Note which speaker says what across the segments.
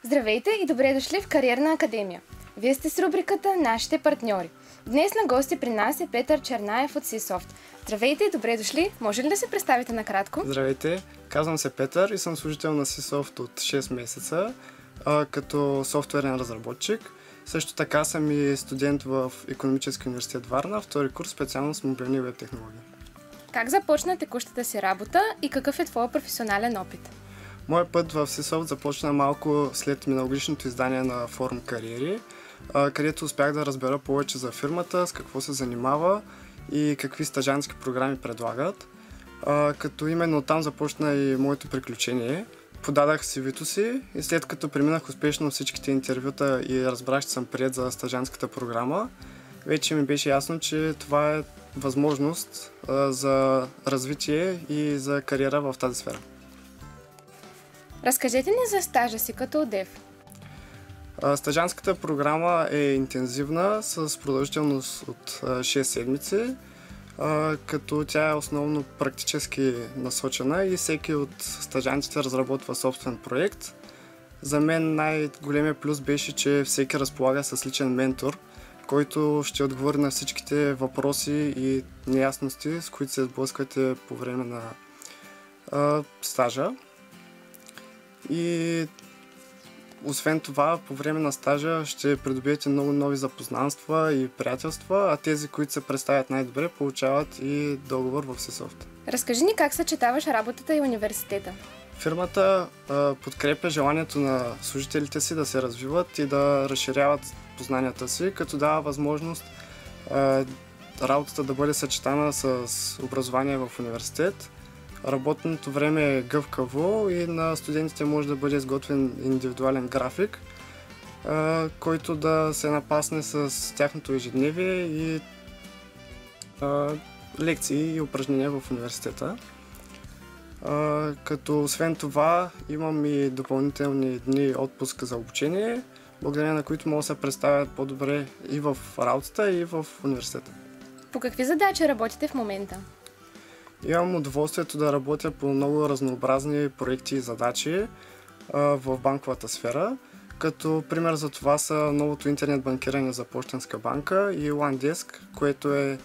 Speaker 1: Здравейте и добре дошли в Кариерна академия. Вие сте с рубриката Нашите партньори. Днес на гости при нас е Петър Чернаев от Seasoft. Здравейте и добре дошли. Може ли да се представите накратко?
Speaker 2: Здравейте, казвам се Петър и съм служител на Seasoft от 6 месеца като софтуерен разработчик. Също така съм и студент в Икономически университет Варна, втори курс специалност мобилни веб технологии.
Speaker 1: Как започна текущата си работа и какъв е твоя професионален опит?
Speaker 2: Моят път в Seasoft започна малко след миналогодишното издание на форум Кариери, където успях да разбера повече за фирмата, с какво се занимава и какви стажантски програми предлагат. Като именно там започна и моето приключение. Подадах CV-то си и след като преминах успешно всичките интервюта и разбрах, че съм приет за стажантската програма, вече ми беше ясно, че това е възможност за развитие и за кариера в тази сфера.
Speaker 1: Разкажете ни за стажа си като дев.
Speaker 2: Стажантската програма е интензивна с продължителност от 6 седмици, като тя е основно практически насочена и всеки от стажантите разработва собствен проект. За мен най-големия плюс беше, че всеки разполага с личен ментор, който ще отговори на всичките въпроси и неясности, с които се сблъсквате по време на стажа. И освен това, по време на стажа ще придобиете много нови запознанства и приятелства, а тези, които се представят най-добре, получават и договор в Seasoft.
Speaker 1: Разкажи ни как съчетаваш работата и университета.
Speaker 2: Фирмата подкрепя желанието на служителите си да се развиват и да разширяват познанията си, като дава възможност работата да бъде съчетана с образование в университет. Работното време е гъвкаво и на студентите може да бъде изготвен индивидуален график, който да се напасне с тяхното ежедневие и лекции и упражнения в университета. Като освен това имам и допълнителни дни отпуск за обучение, благодарение на които мога да се представят по-добре и в работата, и в университета.
Speaker 1: По какви задачи работите в момента?
Speaker 2: Имам удоволствието да работя по много разнообразни проекти и задачи в банковата сфера, като пример за това са новото интернет банкиране за Пощенска банка и OneDesk, което е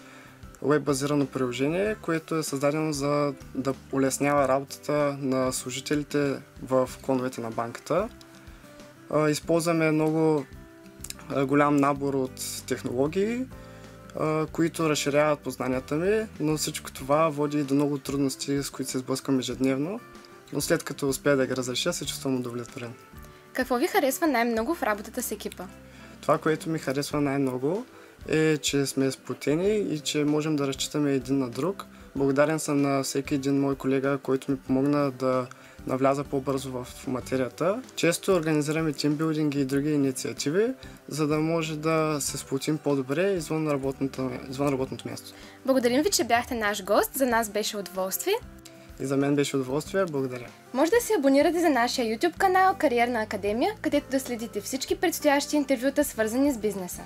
Speaker 2: веб-базирано приложение, което е създадено за да улеснява работата на служителите в клоновете на банката. Използваме много голям набор от технологии, които разширяват познанията ми, но всичко това води и до много трудности, с които се сблъсквам ежедневно, но след като успея да ги разреша, се чувствам удовлетворен.
Speaker 1: Какво ви харесва най-много в работата с екипа?
Speaker 2: Това, което ми харесва най-много е, че сме сплотени и че можем да разчитаме един на друг. Благодарен съм на всеки един мой колега, който ми помогна да навляза по-бързо в материята. Често организираме тимбилдинги и други инициативи, за да може да се сплотим по-добре извън работното място.
Speaker 1: Благодарим ви, че бяхте наш гост. За нас беше удоволствие.
Speaker 2: И за мен беше удоволствие. Благодаря.
Speaker 1: Може да се абонирате за нашия YouTube канал Кариерна академия, където да следите всички предстоящи интервюта, свързани с бизнеса.